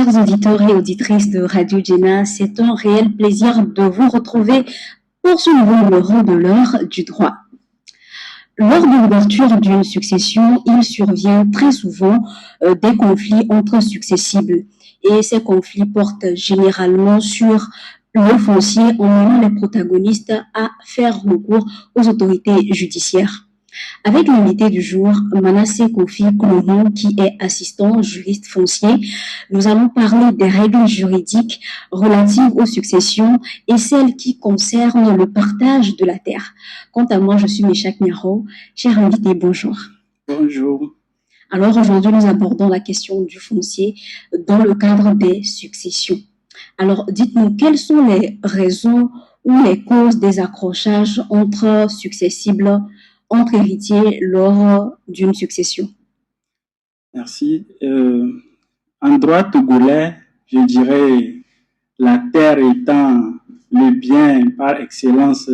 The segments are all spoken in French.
Chers auditeurs et auditrices de Radio Jena, c'est un réel plaisir de vous retrouver pour ce nouveau numéro de l'heure du droit. Lors de l'ouverture d'une succession, il survient très souvent des conflits entre successibles et ces conflits portent généralement sur le foncier en menant les protagonistes à faire recours aux autorités judiciaires. Avec l'invité du jour, Manasseh Kofi Koulounou, qui est assistant juriste foncier, nous allons parler des règles juridiques relatives aux successions et celles qui concernent le partage de la terre. Quant à moi, je suis Méchak Niaro. Cher invité, bonjour. Bonjour. Alors aujourd'hui, nous abordons la question du foncier dans le cadre des successions. Alors dites-nous, quelles sont les raisons ou les causes des accrochages entre successibles, entre héritiers lors d'une succession? Merci. En droit togolais, je dirais la terre étant le bien par excellence,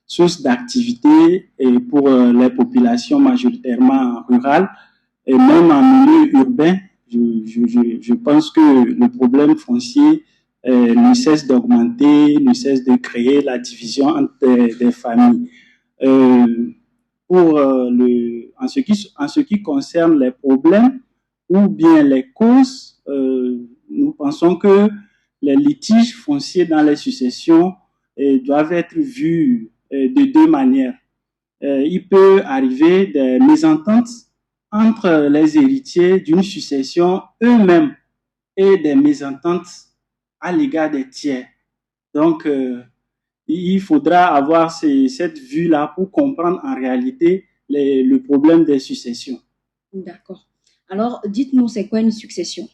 source d'activité et pour les populations majoritairement rurales et même en milieu urbain, je pense que le problème foncier ne cesse d'augmenter, ne cesse de créer la division entre des familles. En ce qui concerne les problèmes ou bien les causes, nous pensons que les litiges fonciers dans les successions doivent être vus de deux manières. Il peut arriver des mésententes entre les héritiers d'une succession eux-mêmes et des mésententes à l'égard des tiers. Donc, il faudra avoir cette vue-là pour comprendre en réalité le problème des successions. D'accord. Alors, dites-nous, c'est quoi une succession?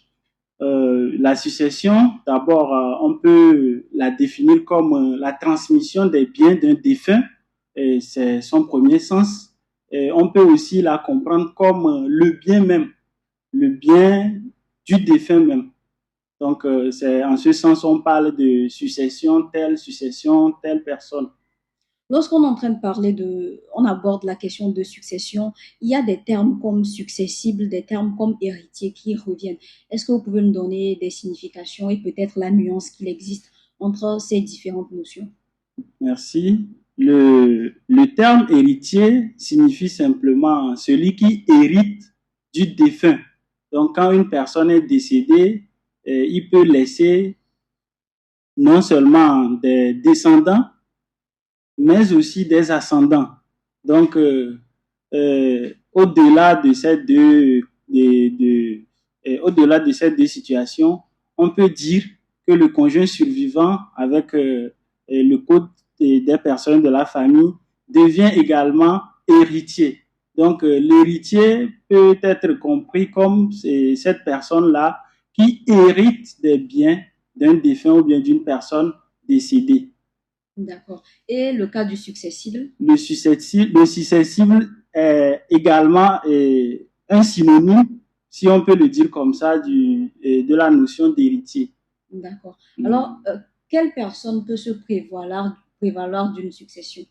La succession, d'abord, on peut la définir comme la transmission des biens d'un défunt, et c'est son premier sens. Et on peut aussi la comprendre comme le bien même, le bien du défunt même. Donc, c'est en ce sens on parle de succession, telle personne. Lorsqu'on est en train de parler on aborde la question de succession, il y a des termes comme successible, des termes comme héritier qui reviennent. Est-ce que vous pouvez me donner des significations et peut-être la nuance qu'il existe entre ces différentes notions? Merci. Le terme héritier signifie simplement celui qui hérite du défunt. Donc, quand une personne est décédée, il peut laisser non seulement des descendants, mais aussi des ascendants. Donc, au-delà de ces au-delà de ces deux situations, on peut dire que le conjoint survivant avec le code des personnes de la famille devient également héritier. Donc, l'héritier peut être compris comme cette personne-là qui hérite des biens d'un défunt ou bien d'une personne décédée. D'accord. Et le cas du successible? Le successible est également un synonyme, si on peut le dire comme ça, de la notion d'héritier. D'accord. Alors, quelle personne peut se prévaloir d'une succession?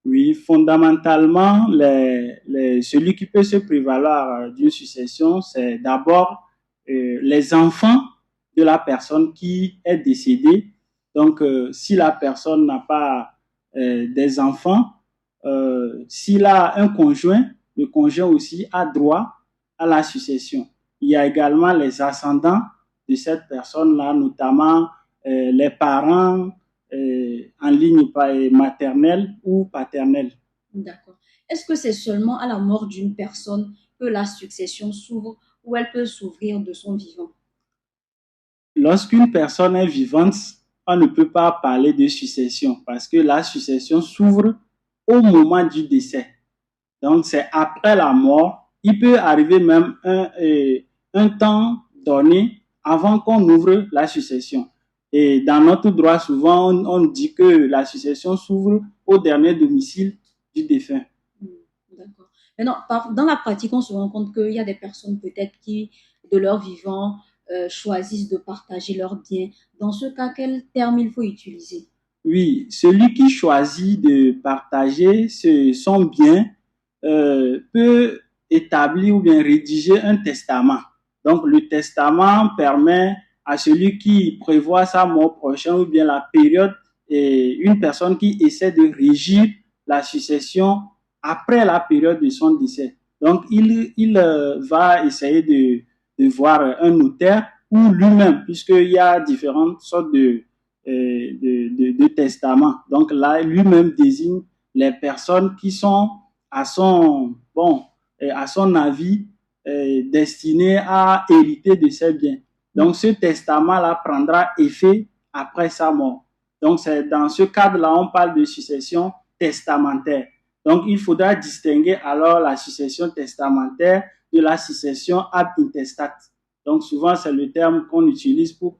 Oui, fondamentalement, celui qui peut se prévaloir d'une succession, c'est d'abord les enfants de la personne qui est décédée. Donc, si la personne n'a pas des enfants, s'il a un conjoint, le conjoint aussi a droit à la succession. Il y a également les ascendants de cette personne-là, notamment les parents en ligne maternelle ou paternelle. D'accord. Est-ce que c'est seulement à la mort d'une personne que la succession s'ouvre ou elle peut s'ouvrir de son vivant? Lorsqu'une personne est vivante, on ne peut pas parler de succession parce que la succession s'ouvre au moment du décès. Donc, c'est après la mort. Il peut arriver même un temps donné avant qu'on ouvre la succession. Et dans notre droit, souvent, on dit que la succession s'ouvre au dernier domicile du défunt. D'accord. Maintenant, dans la pratique, on se rend compte qu'il y a des personnes peut-être qui, de leur vivant, choisissent de partager leurs biens. Dans ce cas, quel terme il faut utiliser? Oui, celui qui choisit de partager son bien peut établir ou bien rédiger un testament. Donc, le testament permet à celui qui prévoit sa mort prochaine ou bien la période, et une personne qui essaie de régir la succession après la période de son décès. Donc, il va essayer de voir un notaire ou lui-même, puisqu'il y a différentes sortes de testaments. Donc là, lui-même désigne les personnes qui sont à son, bon, à son avis, destinées à hériter de ses biens. Donc ce testament-là prendra effet après sa mort. Donc c'est dans ce cadre-là, on parle de succession testamentaire. Donc il faudra distinguer alors la succession testamentaire de la succession ad intestate. Donc souvent c'est le terme qu'on utilise pour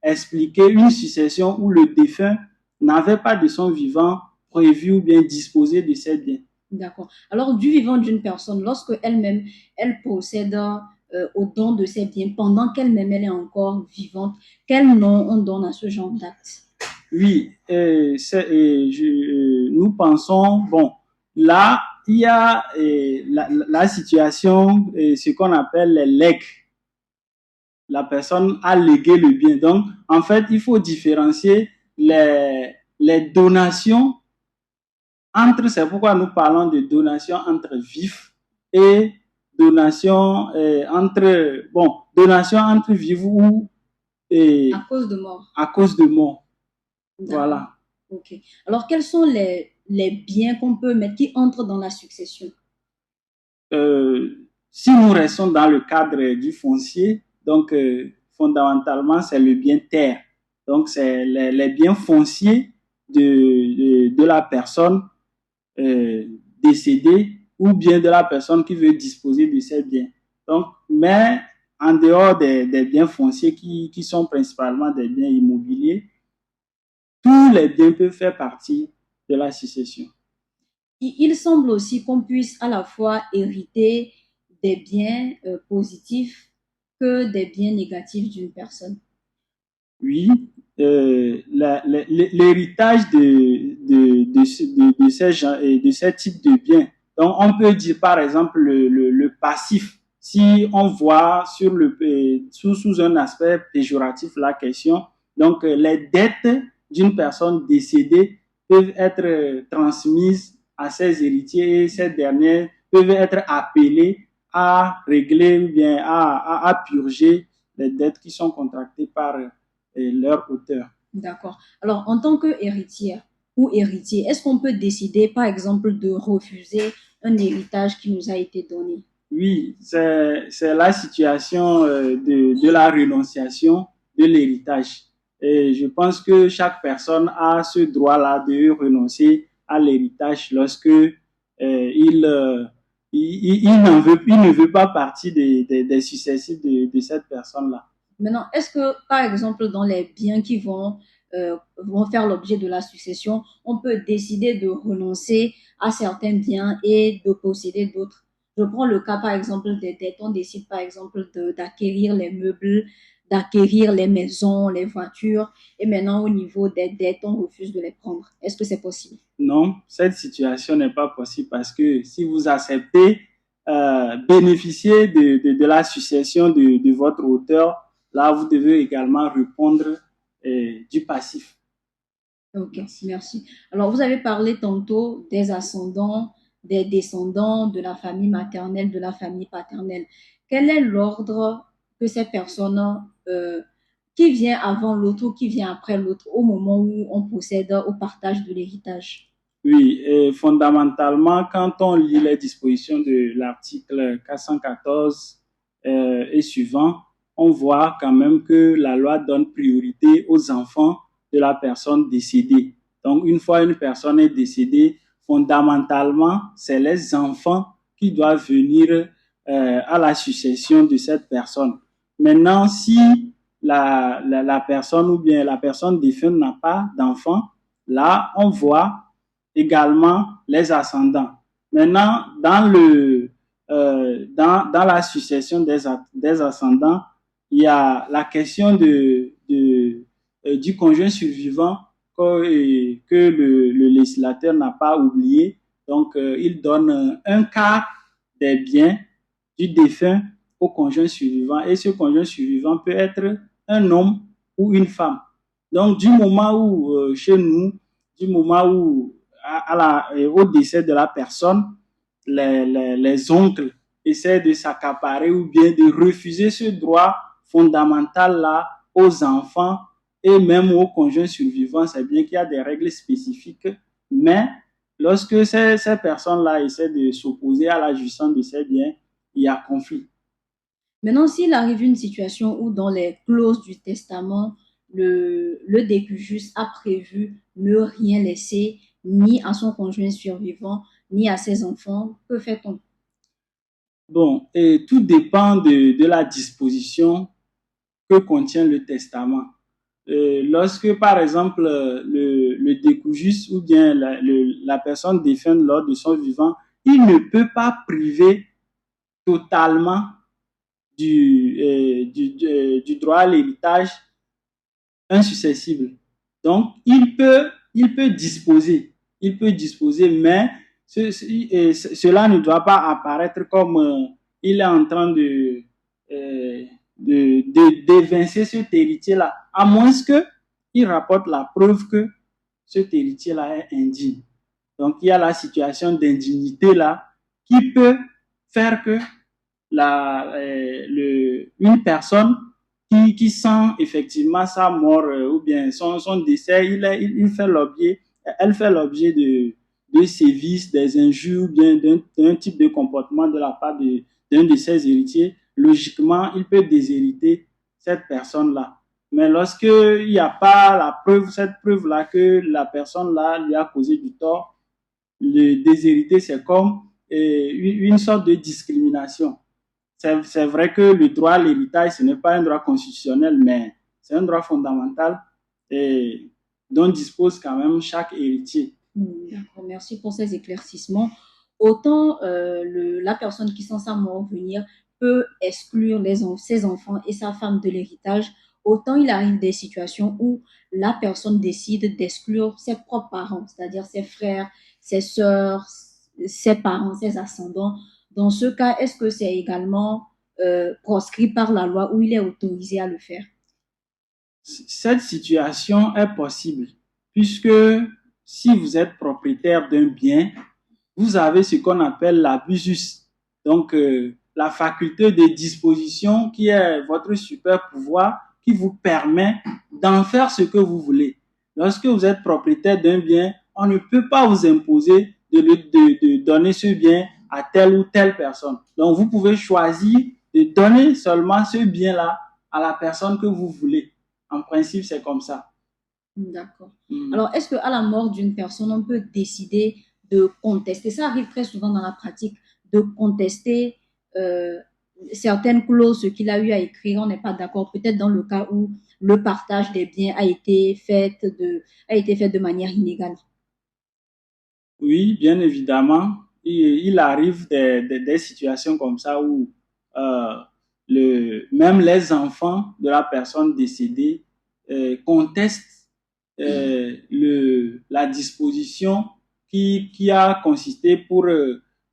expliquer une succession où le défunt n'avait pas de son vivant prévu ou bien disposé de ses biens. D'accord. Alors, du vivant d'une personne, lorsque elle-même, elle procède au don de ses biens, pendant qu'elle-même, elle est encore vivante, quel nom on donne à ce genre d'acte? Oui, nous pensons, bon, là, il y a la situation, ce qu'on appelle les legs. La personne a légué le bien. Donc, en fait, il faut différencier les donations entre, c'est pourquoi nous parlons de donations entre vifs et donations donations entre vifs ou à cause de mort. À cause de mort. Voilà. Ok. Alors, quels sont les biens qu'on peut mettre qui entrent dans la succession? Si nous restons dans le cadre du foncier, donc fondamentalement, c'est le bien terre. Donc, c'est les biens fonciers de la personne décédée ou bien de la personne qui veut disposer de ses biens. Donc, mais en dehors des biens fonciers qui sont principalement des biens immobiliers, tous les biens peuvent faire partie de la succession. Il semble aussi qu'on puisse à la fois hériter des biens positifs que des biens négatifs d'une personne. Oui, l'héritage de ces types de biens. Donc, on peut dire par exemple le passif. Si on voit sous un aspect péjoratif la question, donc les dettes d'une personne décédée peuvent être transmises à ses héritiers et ces derniers peuvent être appelés à régler ou bien à purger les dettes qui sont contractées par leur auteur. D'accord. Alors, en tant qu'héritière ou héritier, est-ce qu'on peut décider, par exemple, de refuser un héritage qui nous a été donné? Oui, c'est la situation de la renonciation de l'héritage. Et je pense que chaque personne a ce droit-là de renoncer à l'héritage lorsque il ne veut pas partie des successifs de cette personne-là. Maintenant, est-ce que, par exemple, dans les biens qui vont faire l'objet de la succession, on peut décider de renoncer à certains biens et de posséder d'autres? Je prends le cas, par exemple, des dettes. On décide, par exemple, d'acquérir les meubles, d'acquérir les maisons, les voitures. Et maintenant, au niveau des dettes, on refuse de les prendre. Est-ce que c'est possible? Non, cette situation n'est pas possible parce que si vous acceptez bénéficier de la succession de votre auteur, là, vous devez également répondre du passif. Ok, merci. Alors, vous avez parlé tantôt des ascendants, des descendants, de la famille maternelle, de la famille paternelle. Quel est l'ordre que ces personnes, qui vient avant l'autre ou qui vient après l'autre au moment où on procède au partage de l'héritage? Oui, et fondamentalement, quand on lit les dispositions de l'article 414 et suivant, on voit quand même que la loi donne priorité aux enfants de la personne décédée. Donc, une fois une personne est décédée, fondamentalement, c'est les enfants qui doivent venir à la succession de cette personne. Maintenant, si la personne ou bien la personne défunte n'a pas d'enfant, là, on voit également les ascendants. Maintenant, dans la succession des ascendants, il y a la question du conjoint survivant que le législateur n'a pas oublié. Donc, il donne un quart des biens du défunt au conjoint survivant. Et ce conjoint survivant peut être un homme ou une femme. Donc, du moment où, chez nous, du moment où, au décès de la personne, les oncles essaient de s'accaparer ou bien de refuser ce droit fondamental-là aux enfants et même aux conjoints survivants. C'est bien qu'il y a des règles spécifiques, mais lorsque ces personnes-là essaient de s'opposer à la jouissance de ces biens, il y a conflit. Maintenant, s'il arrive une situation où dans les clauses du testament, le décujus a prévu ne rien laisser ni à son conjoint survivant, ni à ses enfants, que fait-on? Bon, et tout dépend de la disposition que contient le testament. Lorsque, par exemple, le décujus ou bien la personne défunte lors de son vivant, il ne peut pas priver totalement du droit à l'héritage insuccessible. Donc, il peut disposer, mais cela ne doit pas apparaître comme il est en train d'évincer cet héritier-là, à moins qu'il rapporte la preuve que cet héritier-là est indigne. Donc, il y a la situation d'indignité-là qui peut faire que une personne qui sent effectivement sa mort ou bien son décès, elle fait l'objet de sévices, des injures, bien d'un type de comportement de la part d'un de ses héritiers. Logiquement, il peut déshériter cette personne-là. Mais lorsqu'il n'y a pas la preuve, cette preuve-là que la personne-là lui a causé du tort, le déshériter, c'est comme une sorte de discrimination. C'est vrai que le droit à l'héritage, ce n'est pas un droit constitutionnel, mais c'est un droit fondamental et dont dispose quand même chaque héritier. D'accord, merci pour ces éclaircissements. Autant la personne qui sent sa mort venir peut exclure ses enfants et sa femme de l'héritage, autant il arrive des situations où la personne décide d'exclure ses propres parents, c'est-à-dire ses frères, ses sœurs, ses parents, ses ascendants. Dans ce cas, est-ce que c'est également proscrit par la loi ou il est autorisé à le faire? Cette situation est possible puisque si vous êtes propriétaire d'un bien, vous avez ce qu'on appelle l'abusus. Donc, la faculté de disposition qui est votre super pouvoir qui vous permet d'en faire ce que vous voulez. Lorsque vous êtes propriétaire d'un bien, on ne peut pas vous imposer de donner ce bien à telle ou telle personne. Donc, vous pouvez choisir de donner seulement ce bien-là à la personne que vous voulez. En principe, c'est comme ça. D'accord. Alors, est-ce qu'à la mort d'une personne, on peut décider de contester? Ça arrive très souvent dans la pratique, de contester certaines clauses, ce qu'il a eu à écrire, on n'est pas d'accord. Peut-être dans le cas où le partage des biens a été fait de manière inégale. Oui, bien évidemment. Il arrive des situations comme ça où euh, même les enfants de la personne décédée contestent la disposition qui a consisté pour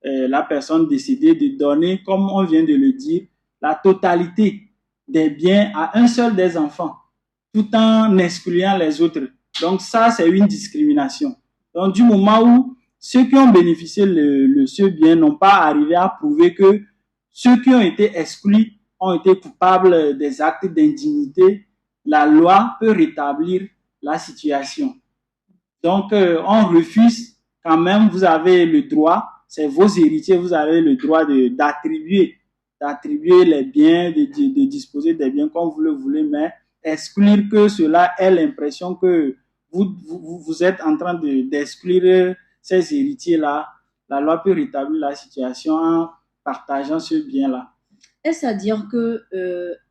la personne décédée de donner, comme on vient de le dire, la totalité des biens à un seul des enfants, tout en excluant les autres. Donc ça, c'est une discrimination. Donc du moment où ceux qui ont bénéficié de ce bien n'ont pas arrivé à prouver que ceux qui ont été exclus ont été coupables des actes d'indignité, la loi peut rétablir la situation. Donc, on refuse quand même, vous avez le droit, c'est vos héritiers, vous avez le droit d'attribuer les biens, de disposer des biens comme vous le voulez, mais exclure que cela ait l'impression que vous êtes en train d'exclure ces héritiers-là. La loi peut rétablir la situation en partageant ce bien-là. Est-ce à dire que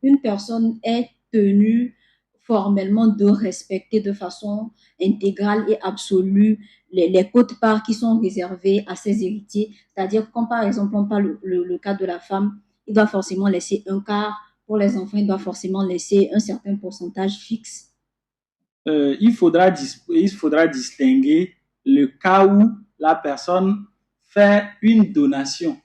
une personne est tenue formellement de respecter de façon intégrale et absolue les quotes-parts qui sont réservées à ses héritiers? C'est-à-dire, quand par exemple on parle le cas de la femme, il doit forcément laisser un quart. Pour les enfants, il doit forcément laisser un certain pourcentage fixe. Il faudra distinguer le cas où la personne fait une donation.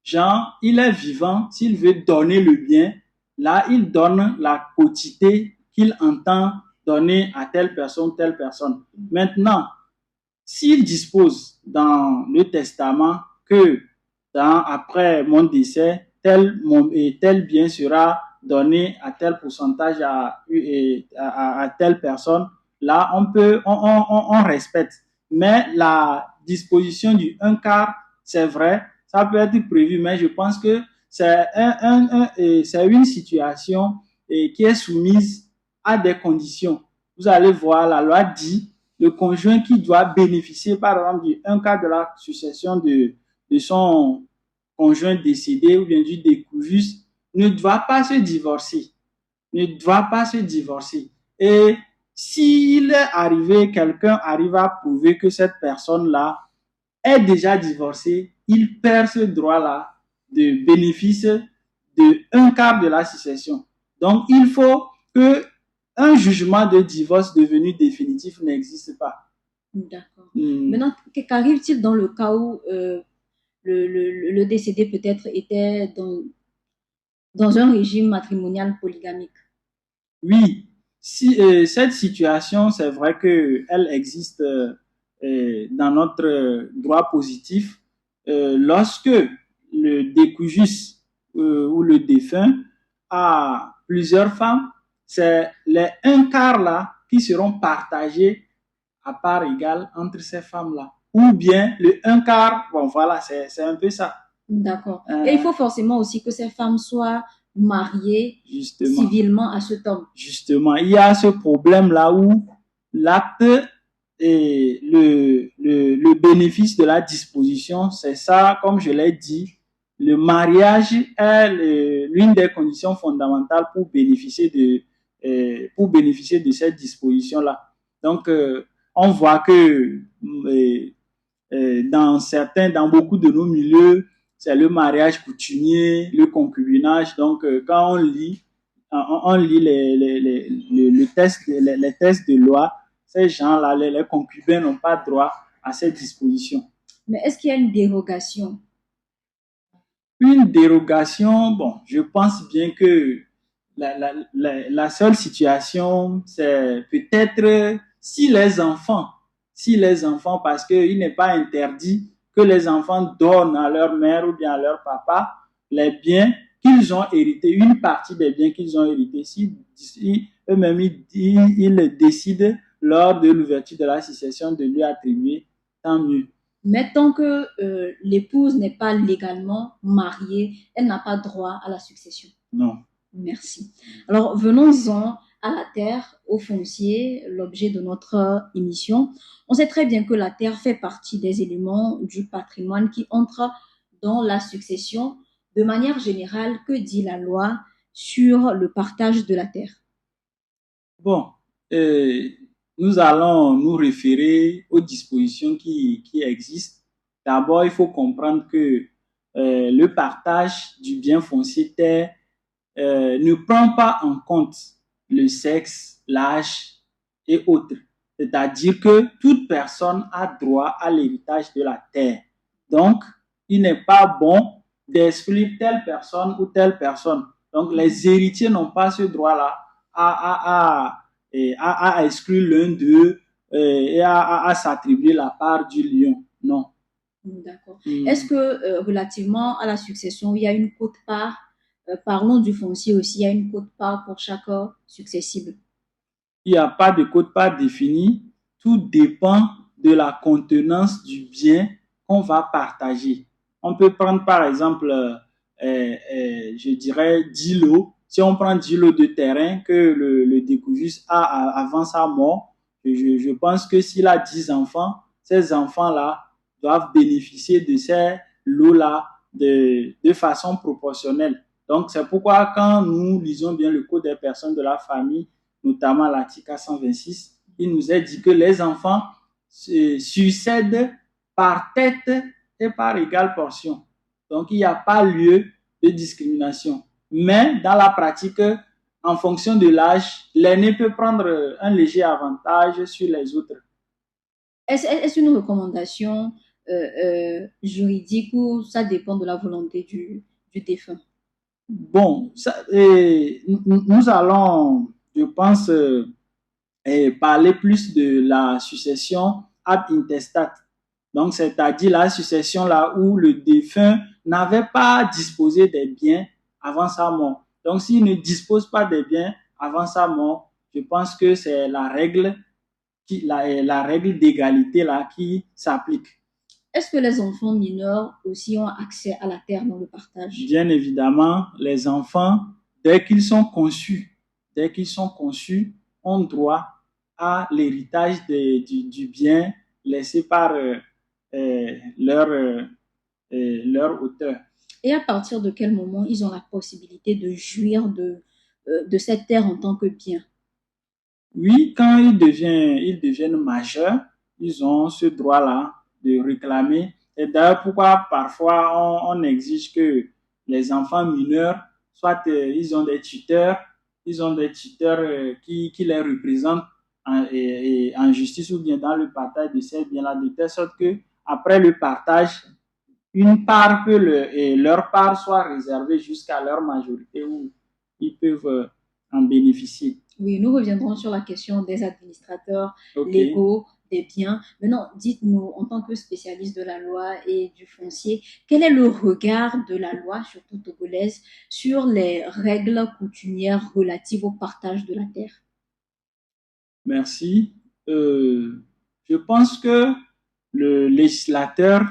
Genre, il est vivant, s'il veut donner le bien, là, il donne la quotité qu'il entend donner à telle personne, telle personne. Maintenant, s'il dispose dans le testament que après mon décès, tel bien sera donné à tel pourcentage à telle personne, là, on respecte. Mais la disposition du un quart, c'est vrai, ça peut être prévu, mais je pense que c'est une situation qui est soumise à des conditions. Vous allez voir, la loi dit le conjoint qui doit bénéficier, par exemple, du un quart de la succession de son conjoint décédé ou bien du décousu, ne doit pas se divorcer. Ne doit pas se divorcer. Et s'il est arrivé, quelqu'un arrive à prouver que cette personne-là est déjà divorcée, il perd ce droit-là de bénéfice de un quart de la succession. Donc, il faut que un jugement de divorce devenu définitif n'existe pas. D'accord. Maintenant, qu'arrive-t-il dans le cas où le décédé peut-être était dans un régime matrimonial polygamique? Oui, si, cette situation, c'est vrai qu'elle existe dans notre droit positif. Lorsque le décujus ou le défunt a plusieurs femmes, c'est les un quart là qui seront partagés à part égale entre ces femmes-là. Ou bien le un quart, bon voilà, c'est un peu ça. D'accord. Et il faut forcément aussi que ces femmes soient mariées civilement à cet homme. Justement, il y a ce problème-là où l'acte et le bénéfice de la disposition, c'est ça, comme je l'ai dit, le mariage est l'une des conditions fondamentales pour bénéficier de cette disposition-là. Donc, on voit que dans beaucoup de nos milieux, c'est le mariage coutumier, le concubinage. Donc, quand on lit les tests de loi, ces gens-là, les concubins n'ont pas droit à cette disposition. Mais est-ce qu'il y a une dérogation? Une dérogation, bon, je pense bien que la seule situation, c'est peut-être si les enfants, parce qu'il n'est pas interdit que les enfants donnent à leur mère ou bien à leur papa les biens qu'ils ont hérités, une partie des biens qu'ils ont hérités. Si eux-mêmes, ils décident lors de l'ouverture de la succession de lui attribuer, tant mieux. Mais tant que l'épouse n'est pas légalement mariée, elle n'a pas droit à la succession. Non. Merci. Alors, venons-en à la terre, au foncier, l'objet de notre émission. On sait très bien que la terre fait partie des éléments du patrimoine qui entrent dans la succession. De manière générale, que dit la loi sur le partage de la terre? Bon, nous allons nous référer aux dispositions qui existent. D'abord, il faut comprendre que le partage du bien foncier terre ne prend pas en compte le sexe, l'âge et autres. C'est-à-dire que toute personne a droit à l'héritage de la terre. Donc, il n'est pas bon d'exclure telle personne ou telle personne. Donc, les héritiers n'ont pas ce droit-là à exclure l'un d'eux et à s'attribuer la part du lion. Non. D'accord. Est-ce que relativement à la succession, il y a une quote-part, parlons du foncier aussi, il y a une quote-part pour chaque successible? Il n'y a pas de quote-part définie. Tout dépend de la contenance du bien qu'on va partager. On peut prendre par exemple, je dirais 10 lots. Si on prend 10 lots de terrain que le décousu a avant sa mort, je pense que s'il a 10 enfants, ces enfants-là doivent bénéficier de ces lots-là de façon proportionnelle. Donc, c'est pourquoi quand nous lisons bien le code des personnes de la famille, notamment l'article 126, il nous est dit que les enfants succèdent par tête et par égale portion. Donc, il n'y a pas lieu de discrimination. Mais dans la pratique, en fonction de l'âge, l'aîné peut prendre un léger avantage sur les autres. Est-ce une recommandation juridique ou ça dépend de la volonté du défunt? Bon, nous allons, je pense, parler plus de la succession ab intestate. Donc, c'est-à-dire la succession là où le défunt n'avait pas disposé des biens avant sa mort. Donc, s'il ne dispose pas des biens avant sa mort, je pense que c'est la règle d'égalité là qui s'applique. Est-ce que les enfants mineurs aussi ont accès à la terre dans le partage? Bien évidemment, les enfants, dès qu'ils sont conçus, ont droit à l'héritage du bien laissé par leur auteur. Et à partir de quel moment ils ont la possibilité de jouir de cette terre en tant que bien? Oui, quand ils deviennent majeurs, ils ont ce droit-là de réclamer. Et d'ailleurs, pourquoi parfois on exige que les enfants mineurs, soit ils ont des tuteurs qui les représentent en justice ou bien dans le partage de ces biens-là, de telle sorte que après le partage, une part leur part soit réservée jusqu'à leur majorité où ils peuvent en bénéficier. Oui, nous reviendrons sur la question des administrateurs Ok. légaux des biens. Maintenant, dites-nous, en tant que spécialiste de la loi et du foncier, quel est le regard de la loi, surtout togolaise, sur les règles coutumières relatives au partage de la terre? Merci. Je pense que le législateur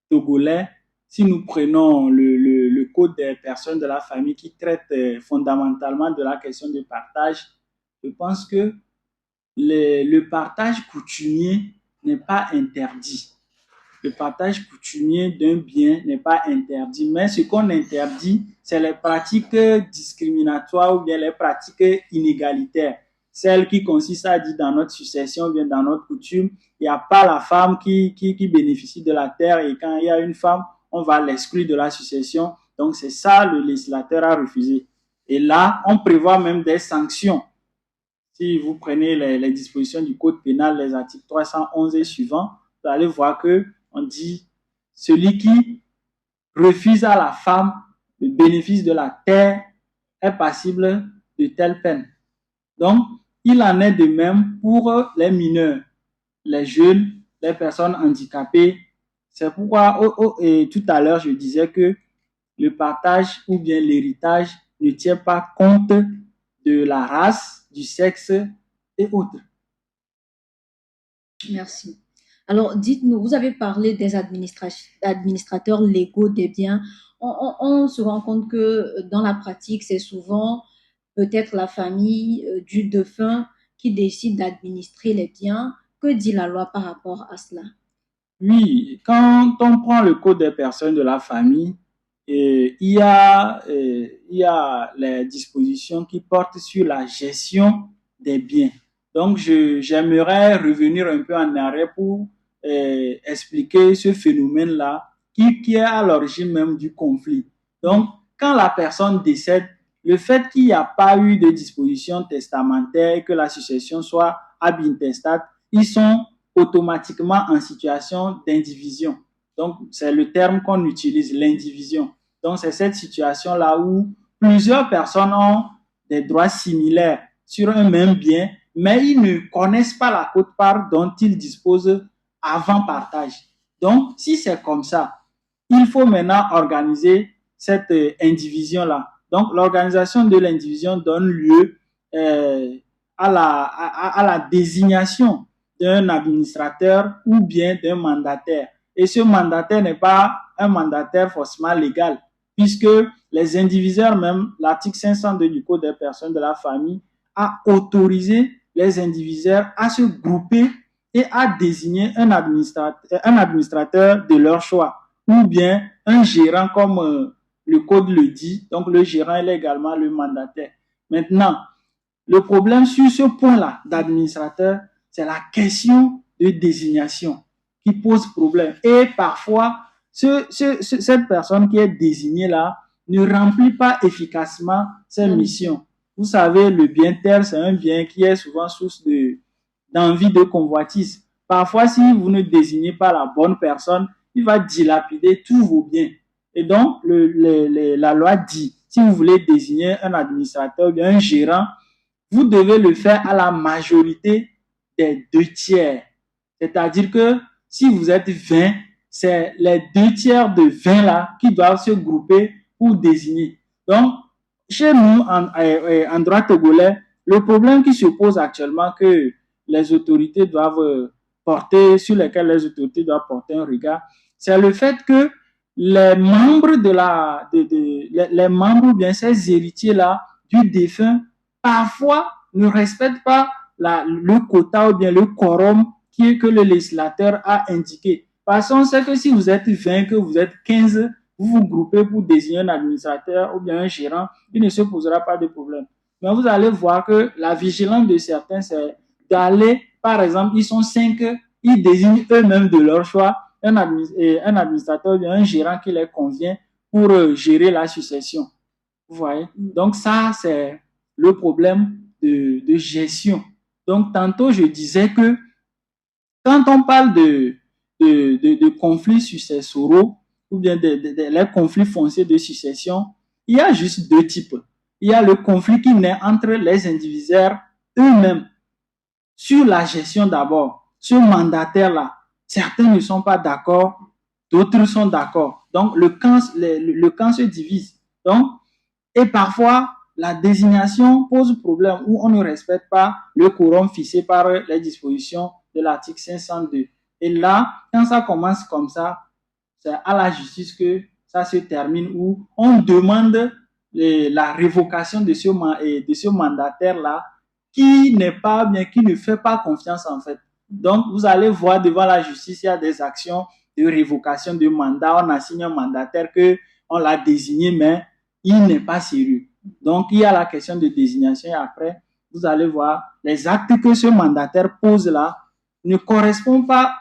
togolais, si nous prenons le code des personnes de la famille qui traite fondamentalement de la question de partage, je pense que le partage coutumier n'est pas interdit. Le partage coutumier d'un bien n'est pas interdit, mais ce qu'on interdit, c'est les pratiques discriminatoires ou bien les pratiques inégalitaires. Celles qui consistent à dire dans notre succession ou bien dans notre coutume, il n'y a pas la femme qui bénéficie de la terre et quand il y a une femme, on va l'exclure de la succession. Donc c'est ça le législateur a refusé. Et là, on prévoit même des sanctions. Si vous prenez les dispositions du code pénal, les articles 311 et suivants, vous allez voir que on dit celui qui refuse à la femme le bénéfice de la terre est passible de telle peine. Donc, il en est de même pour les mineurs, les jeunes, les personnes handicapées. C'est pourquoi et tout à l'heure, je disais que le partage ou bien l'héritage ne tient pas compte de la race, du sexe et autres. Merci. Alors, dites-nous, vous avez parlé des administrateurs légaux des biens. On se rend compte que dans la pratique, c'est souvent peut-être la famille du défunt qui décide d'administrer les biens. Que dit la loi par rapport à cela? Oui, quand on prend le code des personnes de la famille, il y a les dispositions qui portent sur la gestion des biens. Donc, j'aimerais revenir un peu en arrière pour expliquer ce phénomène-là qui est à l'origine même du conflit. Donc, quand la personne décède, le fait qu'il n'y a pas eu de disposition testamentaire et que la succession soit ab intestate, ils sont automatiquement en situation d'indivision. Donc, c'est le terme qu'on utilise, l'indivision. Donc, c'est cette situation-là où plusieurs personnes ont des droits similaires sur un même bien, mais ils ne connaissent pas la quote-part dont ils disposent avant partage. Donc, si c'est comme ça, il faut maintenant organiser cette indivision-là. Donc, l'organisation de l'indivision donne lieu à la désignation d'un administrateur ou bien d'un mandataire. Et ce mandataire n'est pas un mandataire forcément légal, puisque les indiviseurs même, l'article 502 du Code des personnes de la famille, a autorisé les indiviseurs à se grouper et à désigner un administrateur de leur choix, ou bien un gérant comme le code le dit. Donc le gérant est également le mandataire. Maintenant, le problème sur ce point-là d'administrateur, c'est la question de désignation qui pose problème. Et parfois, cette personne qui est désignée là ne remplit pas efficacement ses missions. Vous savez, le bien-terre, c'est un bien qui est souvent source d'envie de convoitise. Parfois, si vous ne désignez pas la bonne personne, il va dilapider tous vos biens. Et donc, la loi dit, si vous voulez désigner un administrateur ou bien un gérant, vous devez le faire à la majorité des 2 tiers. C'est-à-dire que si vous êtes 20, c'est les 2 tiers de 20 là qui doivent se grouper pour désigner. Donc, chez nous, en droit togolais, le problème qui se pose actuellement que les autorités doivent porter, sur lesquels les autorités doivent porter un regard, c'est le fait que les membres les membres ou bien ces héritiers-là du défunt, parfois ne respectent pas le quota ou bien le quorum que le législateur a indiqué. Parce qu'on sait que si vous êtes 20, que vous êtes 15, vous vous groupez pour désigner un administrateur ou bien un gérant, il ne se posera pas de problème. Mais vous allez voir que la vigilance de certains, c'est d'aller, par exemple, ils sont 5, ils désignent eux-mêmes de leur choix un administrateur ou bien un gérant qui leur convient pour gérer la succession. Vous voyez? Donc ça, c'est le problème de gestion. Donc tantôt, je disais que quand on parle de conflits successoraux ou bien les conflits fonciers de succession, il y a juste 2 types. Il y a le conflit qui naît entre les indivisaires eux-mêmes sur la gestion d'abord. Ce mandataire-là, certains ne sont pas d'accord, d'autres sont d'accord. Donc, le camp se divise. Donc, et parfois, la désignation pose problème où on ne respecte pas le quorum fixé par les dispositions de l'article 502. Et là, quand ça commence comme ça, c'est à la justice que ça se termine où on demande la révocation de ce mandataire-là qui n'est pas bien, qui ne fait pas confiance en fait. Donc, vous allez voir devant la justice, il y a des actions de révocation de mandat. On assigne un mandataire que on l'a désigné, mais il n'est pas sérieux. Donc, il y a la question de désignation et après, vous allez voir, les actes que ce mandataire pose là ne correspondent pas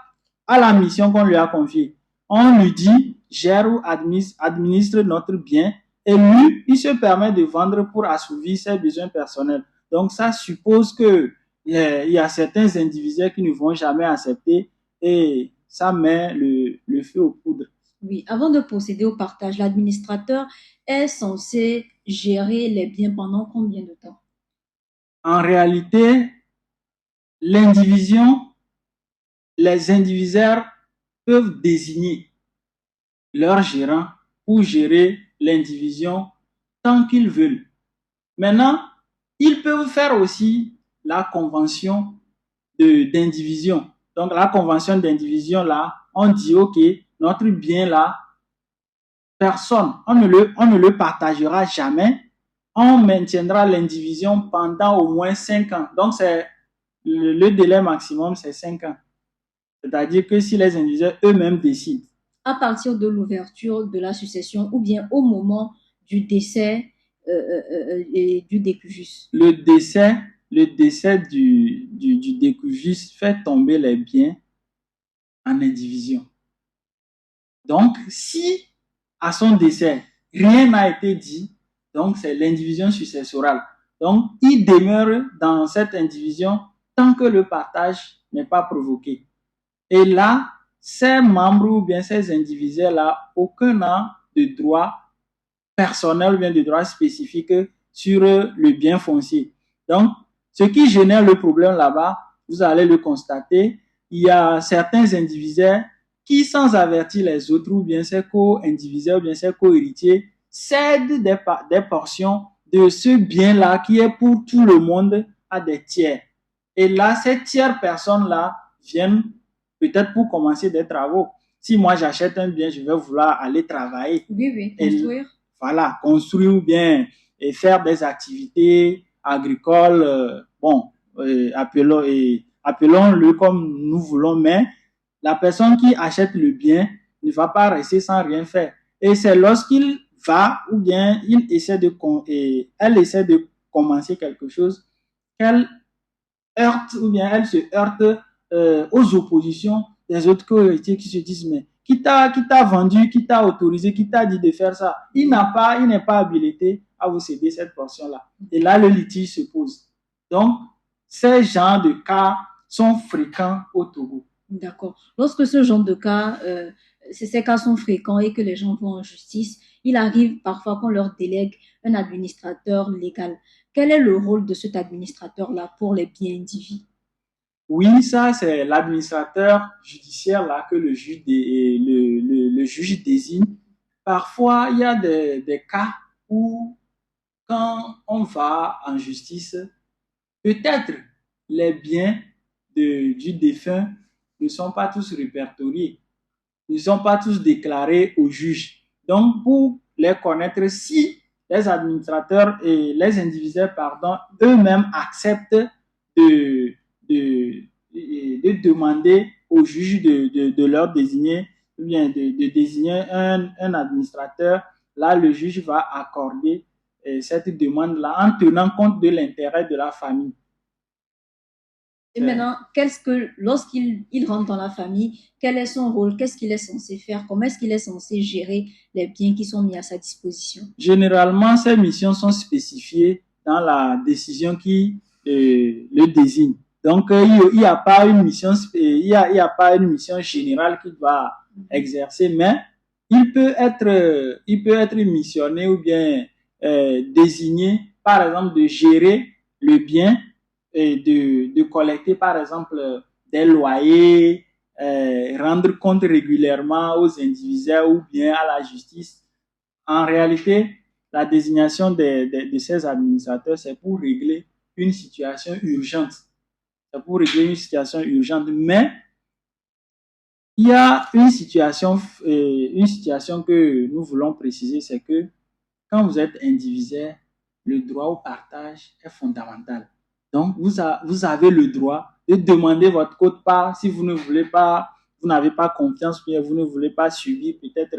à la mission qu'on lui a confiée. On lui dit, gère ou administre notre bien et lui, il se permet de vendre pour assouvir ses besoins personnels. Donc, ça suppose que il y a certains indivisaires qui ne vont jamais accepter et ça met le feu aux poudres. Oui, avant de procéder au partage, l'administrateur est censé gérer les biens pendant combien de temps? En réalité, l'indivision, les indivisaires peuvent désigner leur gérant pour gérer l'indivision tant qu'ils veulent. Maintenant, ils peuvent faire aussi la convention d'indivision. Donc, la convention d'indivision, là, on dit, OK, notre bien, là, personne, on ne le partagera jamais. On maintiendra l'indivision pendant au moins 5 ans. Donc, c'est le délai maximum, c'est 5 ans. C'est-à-dire que si les indivisaires eux-mêmes décident. À partir de l'ouverture de la succession ou bien au moment du décès du décujus. Le décès du décujus fait tomber les biens en indivision. Donc, si à son décès, rien n'a été dit, donc c'est l'indivision successorale. Donc, il demeure dans cette indivision tant que le partage n'est pas provoqué. Et là, ces membres ou bien ces indivisaires-là, aucun n'a de droit personnel ou bien de droit spécifique sur le bien foncier. Donc, ce qui génère le problème là-bas, vous allez le constater, il y a certains indivisaires qui, sans avertir les autres, ou bien ces co-indivisaires, ou bien ces co-héritiers, cèdent des portions de ce bien-là qui est pour tout le monde à des tiers. Et là, ces tiers personnes-là viennent peut-être pour commencer des travaux. Si moi j'achète un bien, je vais vouloir aller travailler. Oui, construire. Voilà, construire ou bien faire des activités agricoles, appelons-le comme nous voulons, mais la personne qui achète le bien ne va pas rester sans rien faire. Et c'est lorsqu'il va ou bien elle essaie de commencer quelque chose qu'elle heurte ou bien elle se heurte aux oppositions des autres co-héritiers qui se disent mais qui t'a vendu, qui t'a autorisé, qui t'a dit de faire ça. Il n'est pas habilité à vous céder cette portion-là. Et là, le litige se pose. Donc, ces genres de cas sont fréquents au Togo. D'accord. Lorsque ce genre de cas, ces cas sont fréquents et que les gens vont en justice, il arrive parfois qu'on leur délègue un administrateur légal. Quel est le rôle de cet administrateur-là pour les biens indivis? Oui, ça, c'est l'administrateur judiciaire là que le juge désigne. Parfois, il y a des cas où, quand on va en justice, peut-être les biens du défunt ne sont pas tous répertoriés, ne sont pas tous déclarés au juge. Donc, pour les connaître, si les administrateurs et les indivisaires, pardon, eux-mêmes acceptent de, de, de demander au juge de leur désigner, ou bien de désigner un administrateur, là, le juge va accorder cette demande-là en tenant compte de l'intérêt de la famille. Et maintenant, lorsqu'il rentre dans la famille, quel est son rôle? Qu'est-ce qu'il est censé faire? Comment est-ce qu'il est censé gérer les biens qui sont mis à sa disposition? Généralement, ces missions sont spécifiées dans la décision qui le désigne. Donc, il n'y a pas une mission, il y a pas une mission générale qu'il va exercer, mais il peut être missionné ou bien désigné, par exemple, de gérer le bien et de collecter, par exemple, des loyers, rendre compte régulièrement aux indivisaires ou bien à la justice. En réalité, la désignation de ces administrateurs, c'est pour régler une situation urgente. C'est pour régler une situation urgente. Mais il y a une situation que nous voulons préciser, c'est que quand vous êtes indivisaire, le droit au partage est fondamental. Donc, vous avez le droit de demander votre quote-part si vous ne voulez pas, vous n'avez pas confiance, bien vous ne voulez pas subir peut-être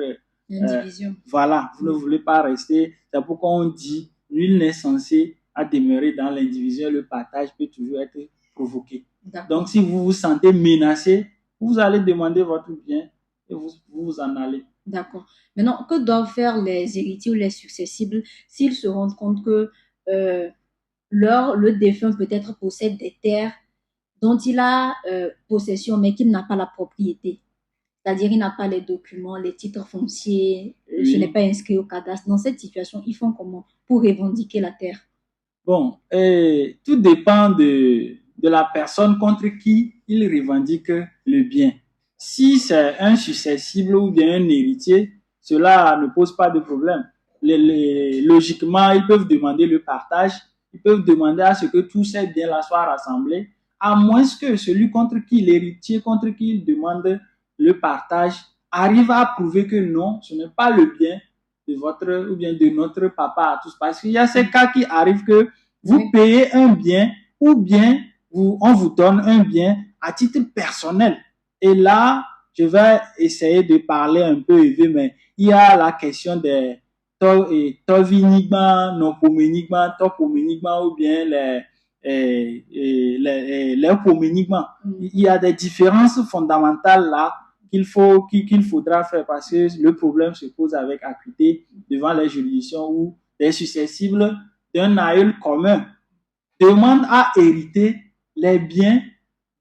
voilà, vous ne voulez pas rester. C'est pourquoi on dit nul n'est censé à demeurer dans l'indivision. Le partage peut toujours être provoqué. Donc, si vous vous sentez menacé, vous allez demander votre bien et vous en allez. D'accord. Maintenant, que doivent faire les héritiers ou les successibles s'ils se rendent compte que le défunt peut-être possède des terres dont il a possession, mais qu'il n'a pas la propriété? C'est-à-dire, il n'a pas les documents, les titres fonciers, ce n'est pas inscrit au cadastre. Dans cette situation, ils font comment pour revendiquer la terre? Bon, tout dépend de la personne contre qui il revendique le bien. Si c'est un successible ou bien un héritier, cela ne pose pas de problème. Logiquement, ils peuvent demander le partage, ils peuvent demander à ce que tous ces biens-là soient rassemblés, à moins que celui contre qui, l'héritier contre qui il demande le partage, arrive à prouver que non, ce n'est pas le bien de votre ou bien de notre papa à tous. Parce qu'il y a ces cas qui arrivent que vous payez un bien ou bien on vous donne un bien à titre personnel. Et là, je vais essayer de parler un peu élevé, mais il y a la question des tovinigma, non-poménigma, topoménigma ou bien les poménigma. Il y a des différences fondamentales là qu'il faudra faire parce que le problème se pose avec acuité devant les juridictions où les susceptibles d'un aïeul commun demandent à hériter les biens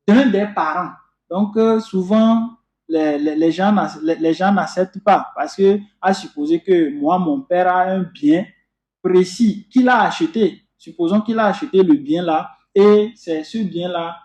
d'un des parents. Donc, souvent, les gens n'acceptent pas parce que, à supposer que moi, mon père a un bien précis qu'il a acheté. Supposons qu'il a acheté le bien là et c'est ce bien là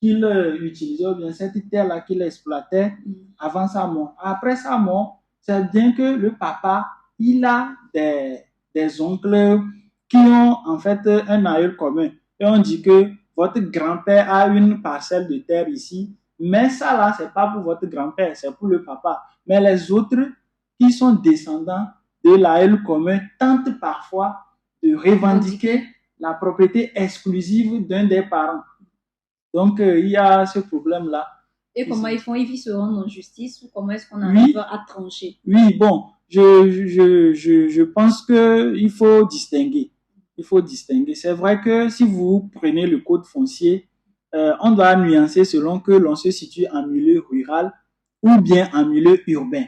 qu'il utilisait, ou bien cette terre-là qu'il exploitait avant sa mort. Après sa mort, c'est bien que le papa, il a des oncles qui ont en fait un aïeul commun. Et on dit que votre grand-père a une parcelle de terre ici, mais ça là, c'est pas pour votre grand-père, c'est pour le papa. Mais les autres qui sont descendants de l'aïeul commun tentent parfois de revendiquer la propriété exclusive d'un des parents. Donc, il y a ce problème-là. Et comment ils font? Ils se rendent en justice ou comment est-ce qu'on arrive à trancher? Oui, bon, je pense qu'il faut distinguer. Il faut distinguer. C'est vrai que si vous prenez le code foncier, on doit nuancer selon que l'on se situe en milieu rural ou bien en milieu urbain.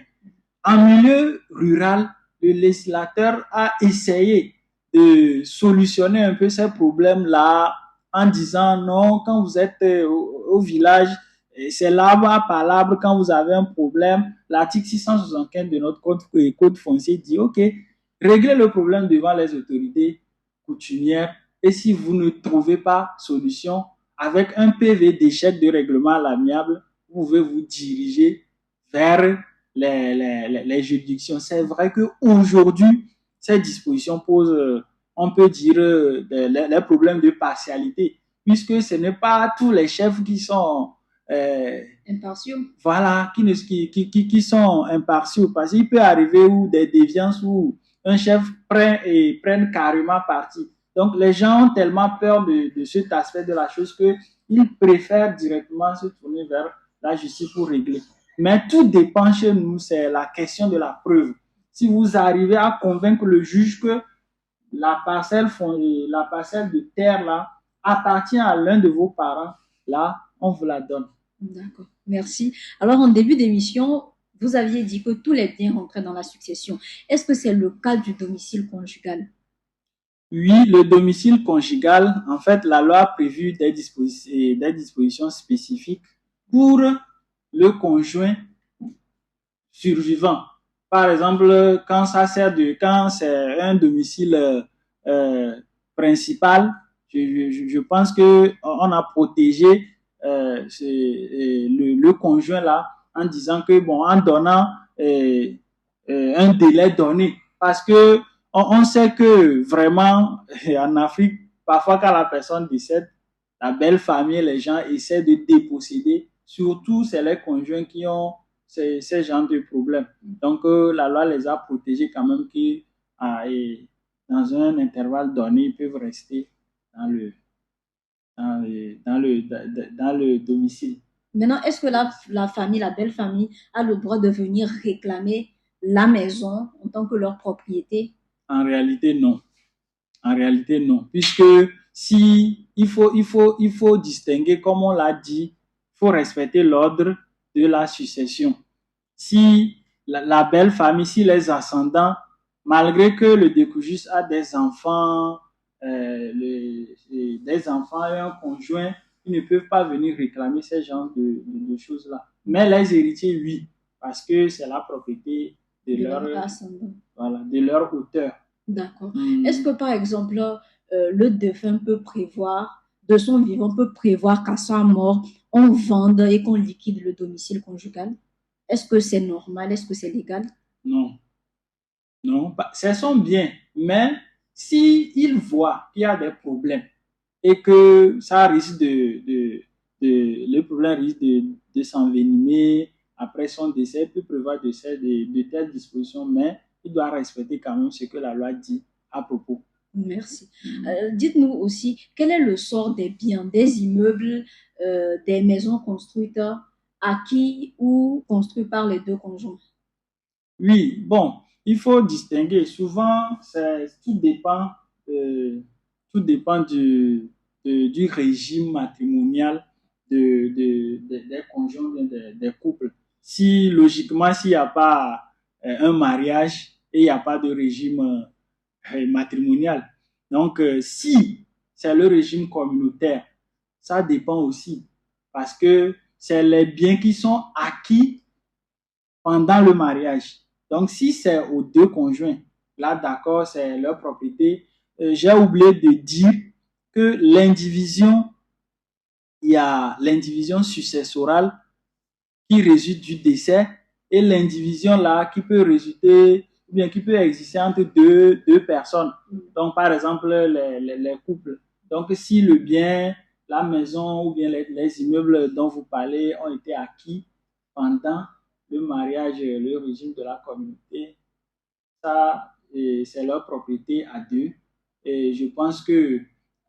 En milieu rural, le législateur a essayé de solutionner un peu ces problèmes-là en disant non, quand vous êtes au village, c'est l'arbre par l'arbre quand vous avez un problème. L'article 675 de notre code foncier dit, OK, réglez le problème devant les autorités coutumières et si vous ne trouvez pas solution, avec un PV d'échec de règlement à l'amiable, vous pouvez vous diriger vers les juridictions. C'est vrai qu'aujourd'hui, ces dispositions posent, on peut dire, les problèmes de partialité, puisque ce n'est pas tous les chefs qui sont impartiaux. Voilà, qui sont impartiaux. Parce qu'il peut arriver où des déviances où un chef prenne carrément parti. Donc, les gens ont tellement peur de cet aspect de la chose qu'ils préfèrent directement se tourner vers la justice pour régler. Mais tout dépend chez nous, c'est la question de la preuve. Si vous arrivez à convaincre le juge que la parcelle de terre là appartient à l'un de vos parents, là, on vous la donne. D'accord, merci. Alors, en début d'émission, vous aviez dit que tous les biens rentraient dans la succession. Est-ce que c'est le cas du domicile conjugal? Oui, le domicile conjugal, en fait, la loi a prévu des dispositions spécifiques pour le conjoint survivant. Par exemple, quand c'est un domicile principal, je pense que on a protégé le conjoint là en disant que bon, en donnant un délai donné, parce que on sait que vraiment en Afrique, parfois quand la personne décède, la belle famille, les gens essaient de déposséder. Surtout, c'est les conjoints qui ont ces genres de problèmes. Donc, la loi les a protégés quand même qui, dans un intervalle donné, ils peuvent rester dans le domicile. Maintenant, est-ce que la famille, la belle famille, a le droit de venir réclamer la maison en tant que leur propriété? En réalité, non. En réalité, non. Puisque il faut distinguer, comme on l'a dit, il faut respecter l'ordre de la succession. Si la belle famille, si les ascendants, malgré que le décujus a des enfants, des enfants et un conjoint, ils ne peuvent pas venir réclamer ces genres de choses-là. Mais les héritiers, oui, parce que c'est la propriété de leur auteur. D'accord. Est-ce que, par exemple, le défunt peut prévoir, de son vivant, peut prévoir qu'à sa mort, on vende et qu'on liquide le domicile conjugal? Est-ce que c'est normal? Est-ce que c'est légal? Non. Non, c'est son bien. Mais s'il voit qu'il y a des problèmes et que ça risque le problème risque de s'envenimer après son décès, il peut prévoir de telles dispositions, mais il doit respecter quand même ce que la loi dit à propos. Merci. Dites-nous aussi, quel est le sort des biens, des immeubles, des maisons construites, acquis ou construits par les deux conjoints? Oui, bon, il faut distinguer. Souvent, tout dépend du régime matrimonial des conjoints, des couples. Si, logiquement, s'il n'y a pas un mariage et il n'y a pas de régime matrimonial. Donc, si c'est le régime communautaire, ça dépend aussi. Parce que c'est les biens qui sont acquis pendant le mariage. Donc, si c'est aux deux conjoints, là, d'accord, c'est leur propriété. J'ai oublié de dire que l'indivision, il y a l'indivision successorale qui résulte du décès et l'indivision là qui peut résulter ou bien qui peut exister entre deux personnes. Donc, par exemple, les couples. Donc, si le bien, la maison ou bien les immeubles dont vous parlez ont été acquis pendant le mariage, le régime de la communauté, ça, c'est leur propriété à deux. Et je pense que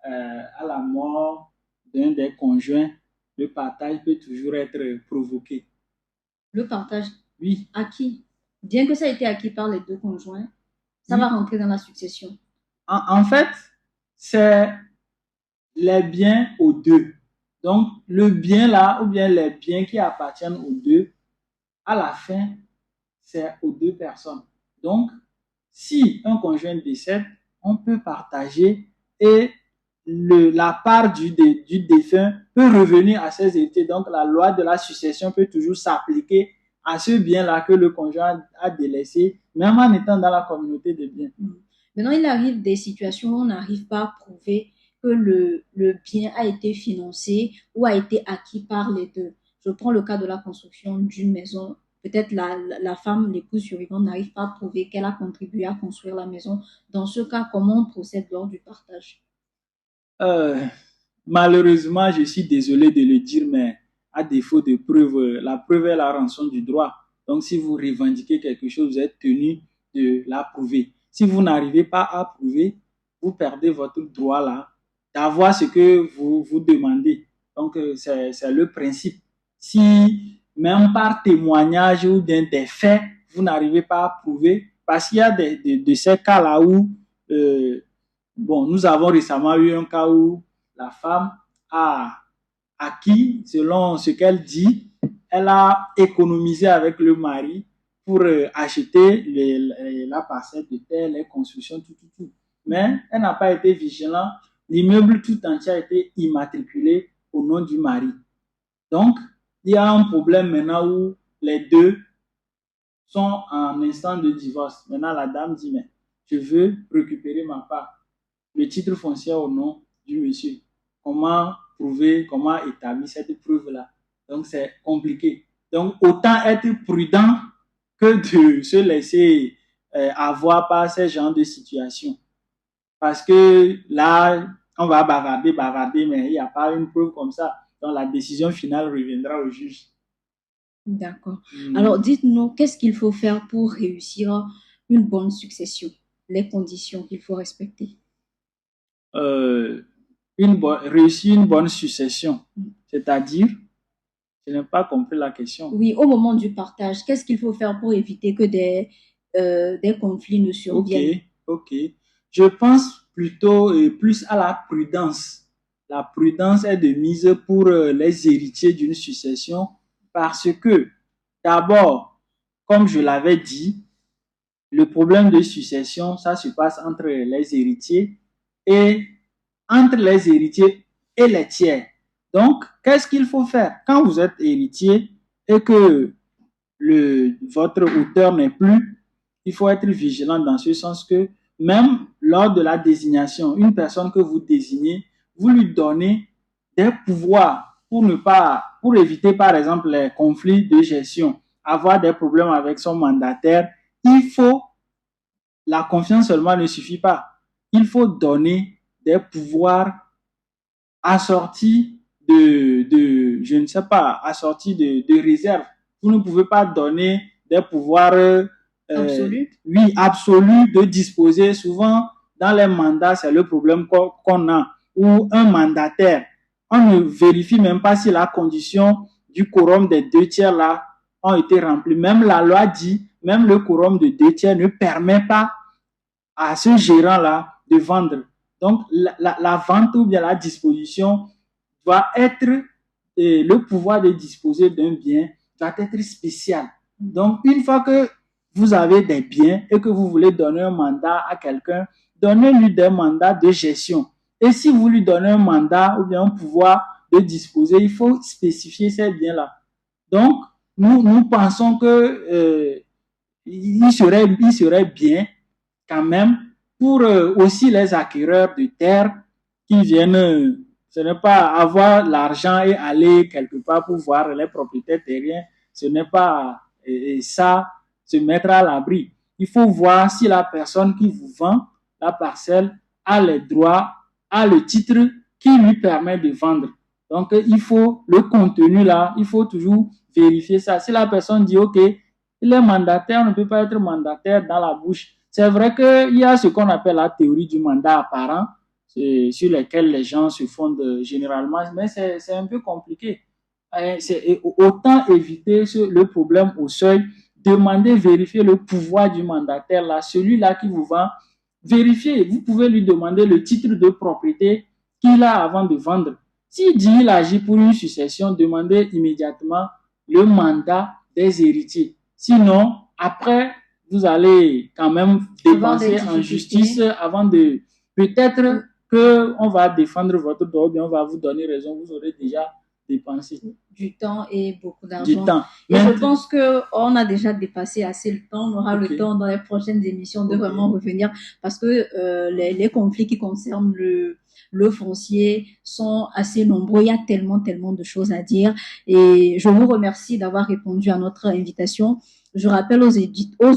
à la mort d'un des conjoints, le partage peut toujours être provoqué. Le partage? Oui. Acquis. Bien que ça ait été acquis par les deux conjoints, ça va rentrer dans la succession. En fait, c'est les biens aux deux. Donc, le bien là, ou bien les biens qui appartiennent aux deux, à la fin, c'est aux deux personnes. Donc, si un conjoint décède, on peut partager et la part du défunt peut revenir à ses héritiers. Donc, la loi de la succession peut toujours s'appliquer à ce bien-là que le conjoint a délaissé, même en étant dans la communauté de biens. Maintenant, il arrive des situations où on n'arrive pas à prouver que le bien a été financé ou a été acquis par les deux. Je prends le cas de la construction d'une maison. Peut-être la femme, l'épouse survivante, n'arrive pas à prouver qu'elle a contribué à construire la maison. Dans ce cas, comment on procède lors du partage? Malheureusement, je suis désolé de le dire, mais à défaut de preuve, la preuve est la rançon du droit. Donc, si vous revendiquez quelque chose, vous êtes tenu de la prouver. Si vous n'arrivez pas à prouver, vous perdez votre droit là d'avoir ce que vous demandez. Donc, c'est le principe. Si même par témoignage ou bien des faits, vous n'arrivez pas à prouver, parce qu'il y a de ces cas-là où, bon, nous avons récemment eu un cas où la femme a acquis, selon ce qu'elle dit, elle a économisé avec le mari pour acheter la parcelle de terre, les constructions, tout. Mais elle n'a pas été vigilante. L'immeuble tout entier a été immatriculé au nom du mari. Donc, il y a un problème maintenant où les deux sont en instant de divorce. Maintenant, la dame dit, mais je veux récupérer ma part. Le titre foncier au nom du monsieur. Comment prouver, comment établir cette preuve-là? Donc, c'est compliqué. Donc, autant être prudent que de se laisser avoir par ces genres de situations. Parce que là, on va bavarder, mais il n'y a pas une preuve comme ça. Donc, la décision finale reviendra au juge. D'accord. Alors, dites-nous, qu'est-ce qu'il faut faire pour réussir une bonne succession? Les conditions qu'il faut respecter. Réussir une bonne succession, c'est-à-dire, je n'ai pas compris la question. Oui, au moment du partage, qu'est-ce qu'il faut faire pour éviter que des conflits ne surviennent? Ok. Je pense plutôt plus à la prudence. La prudence est de mise pour les héritiers d'une succession parce que, d'abord, comme je l'avais dit, le problème de succession, ça se passe entre les héritiers et entre les héritiers et les tiers. Donc, qu'est-ce qu'il faut faire? Quand vous êtes héritier et que votre auteur n'est plus, il faut être vigilant dans ce sens que même lors de la désignation, une personne que vous désignez, vous lui donnez des pouvoirs pour éviter par exemple les conflits de gestion, avoir des problèmes avec son mandataire. La confiance seulement ne suffit pas. Il faut donner des pouvoirs assortis je ne sais pas, assortis de réserve. Vous ne pouvez pas donner des pouvoirs absolus. Oui, absolus de disposer. Souvent, dans les mandats, c'est le problème qu'on a. Ou un mandataire, on ne vérifie même pas si la condition du quorum des 2/3 là ont été remplies. Même la loi dit, même le quorum de 2/3 ne permet pas à ce gérant-là de vendre. Donc, la vente ou bien la disposition doit être, le pouvoir de disposer d'un bien doit être spécial. Donc, une fois que vous avez des biens et que vous voulez donner un mandat à quelqu'un, donnez-lui des mandats de gestion. Et si vous lui donnez un mandat ou bien un pouvoir de disposer, il faut spécifier ces biens-là. Donc, nous pensons que il serait bien quand même pour aussi les acquéreurs de terres qui viennent, ce n'est pas avoir l'argent et aller quelque part pour voir les propriétaires terriens, ce n'est pas ça, se mettre à l'abri. Il faut voir si la personne qui vous vend la parcelle a les droits, a le titre qui lui permet de vendre. Donc, il faut le contenu là, il faut toujours vérifier ça. Si la personne dit, OK, il est mandataire, on ne peut pas être mandataire dans la bouche. C'est vrai qu'il y a ce qu'on appelle la théorie du mandat apparent, sur lesquels les gens se fondent généralement, mais c'est un peu compliqué. Autant éviter le problème au seuil, demander, vérifier le pouvoir du mandataire, là, celui-là qui vous vend, vérifiez. Vous pouvez lui demander le titre de propriété qu'il a avant de vendre. S'il dit qu'il agit pour une succession, demandez immédiatement le mandat des héritiers. Sinon, après, vous allez quand même dépenser en justice avant de peut-être qu'on va défendre votre droit, ou bien on va vous donner raison, vous aurez déjà dépensé du temps et beaucoup du d'argent. temps. Et je pense qu'on a déjà dépassé assez le temps. On aura Ok. le temps dans les prochaines émissions de Ok. vraiment revenir parce que les conflits qui concernent le foncier sont assez nombreux. Il y a tellement de choses à dire. Et je vous remercie d'avoir répondu à notre invitation. Je rappelle aux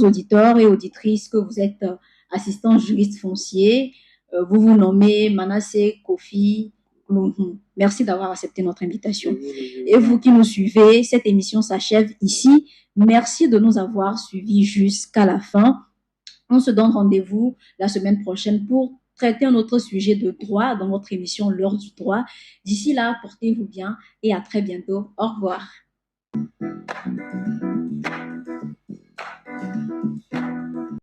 auditeurs et auditrices que vous êtes assistant juriste foncier. Vous vous nommez Manasseh Kofi. Merci d'avoir accepté notre invitation. Et vous qui nous suivez, cette émission s'achève ici. Merci de nous avoir suivis jusqu'à la fin. On se donne rendez-vous la semaine prochaine pour traiter un autre sujet de droit dans votre émission L'heure du droit. D'ici là, portez-vous bien et à très bientôt. Au revoir.